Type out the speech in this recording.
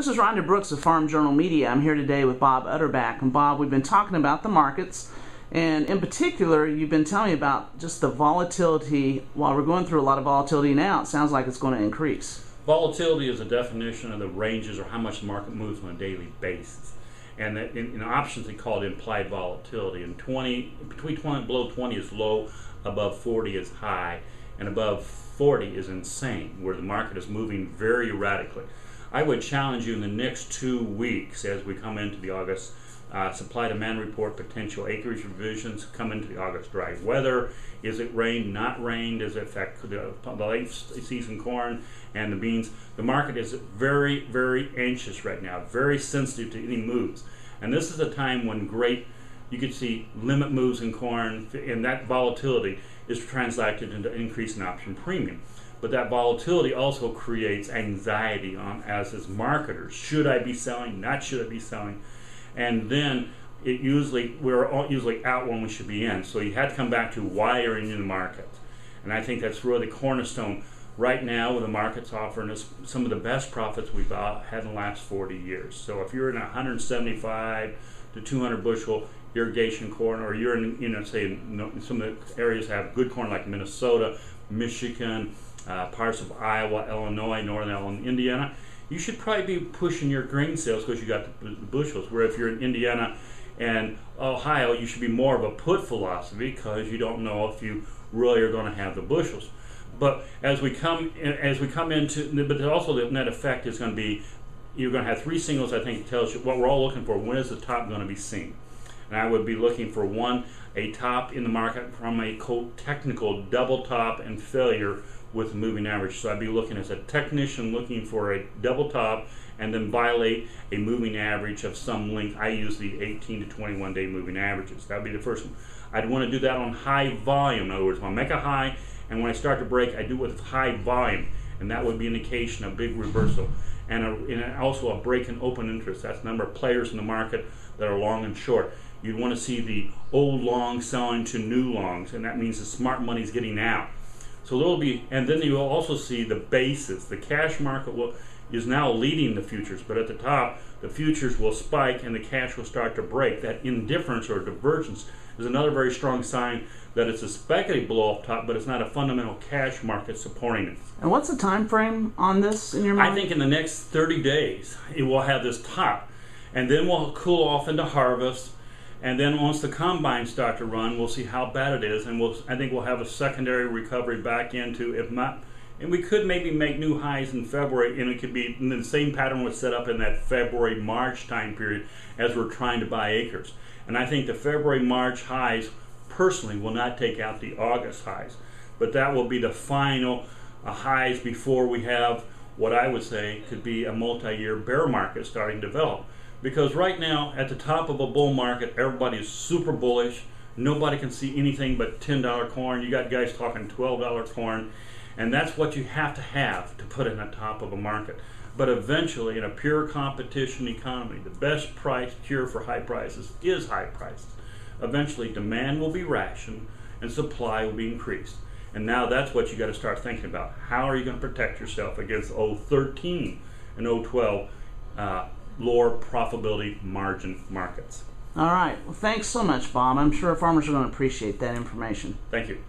This is Rhonda Brooks of Farm Journal Media. I'm here today with Bob Utterback. And Bob, we've been talking about the markets, and in particular, you've been telling me about just the volatility. While we're going through a lot of volatility now, it sounds like it's going to increase. Volatility is a definition of the ranges or how much the market moves on a daily basis. And in options, they call it implied volatility. And between 20 and below 20 is low, above 40 is high, and above 40 is insane, where the market is moving very erratically. I would challenge you in the next 2 weeks as we come into the August supply-demand report, potential acreage revisions, come into the August dry weather. Is it rain, not rain? Does it affect the late season corn and the beans? The market is very, very anxious right now, very sensitive to any moves. And this is a time when you could see limit moves in corn, and that volatility is translated into increase in option premium. But that volatility also creates anxiety on us as marketers. Should I be selling? Not should I be selling? And then we're usually out when we should be in. So you had to come back to why you're in the market. And I think that's really the cornerstone right now, where the market's offering us some of the best profits we've had in the last 40 years. So if you're in 175 to 200 bushel irrigation corn, or you're in, say, some of the areas have good corn like Minnesota, Michigan, parts of Iowa, Illinois, northern Indiana, you should probably be pushing your grain sales because you got the bushels. Where if you're in Indiana and Ohio, you should be more of a put philosophy because you don't know if you really are going to have the bushels. But as we come into, but also the net effect is going to be, you're going to have three signals. I think it tells you what we're all looking for. When is the top going to be seen? And I would be looking for a top in the market from a technical double top and failure with the moving average. So I'd be looking as a technician looking for a double top and then violate a moving average of some length. I use the 18 to 21 day moving averages. That would be the first one. I'd want to do that on high volume. In other words, when I make a high and when I start to break, I do it with high volume, and that would be an indication of big reversal. And also a break in open interest. That's the number of players in the market that are long and short. You'd want to see the old longs selling to new longs, and that means the smart money's getting out. So there'll be, and then you will also see the basis. The cash market is now leading the futures, but at the top, the futures will spike and the cash will start to break. That indifference or divergence is another very strong sign that it's a speculative blow off top, but it's not a fundamental cash market supporting it. And what's the time frame on this in your mind? I think in the next 30 days, it will have this top, and then we'll cool off into harvest. And then once the combines start to run, we'll see how bad it is, and I think we'll have a secondary recovery back into, if not, and we could maybe make new highs in February, and it could be the same pattern was set up in that February-March time period as we're trying to buy acres. And I think the February-March highs, personally, will not take out the August highs, but that will be the final highs before we have what I would say could be a multi-year bear market starting to develop. Because right now, at the top of a bull market, everybody is super bullish. Nobody can see anything but $10 corn. You got guys talking $12 corn. And that's what you have to put in the top of a market. But eventually, in a pure competition economy, the best price cure for high prices is high prices. Eventually, demand will be rationed and supply will be increased. And now that's what you got to start thinking about. How are you going to protect yourself against 013 and 012 lower profitability margin markets? All right. Well, thanks so much, Bob. I'm sure farmers are going to appreciate that information. Thank you.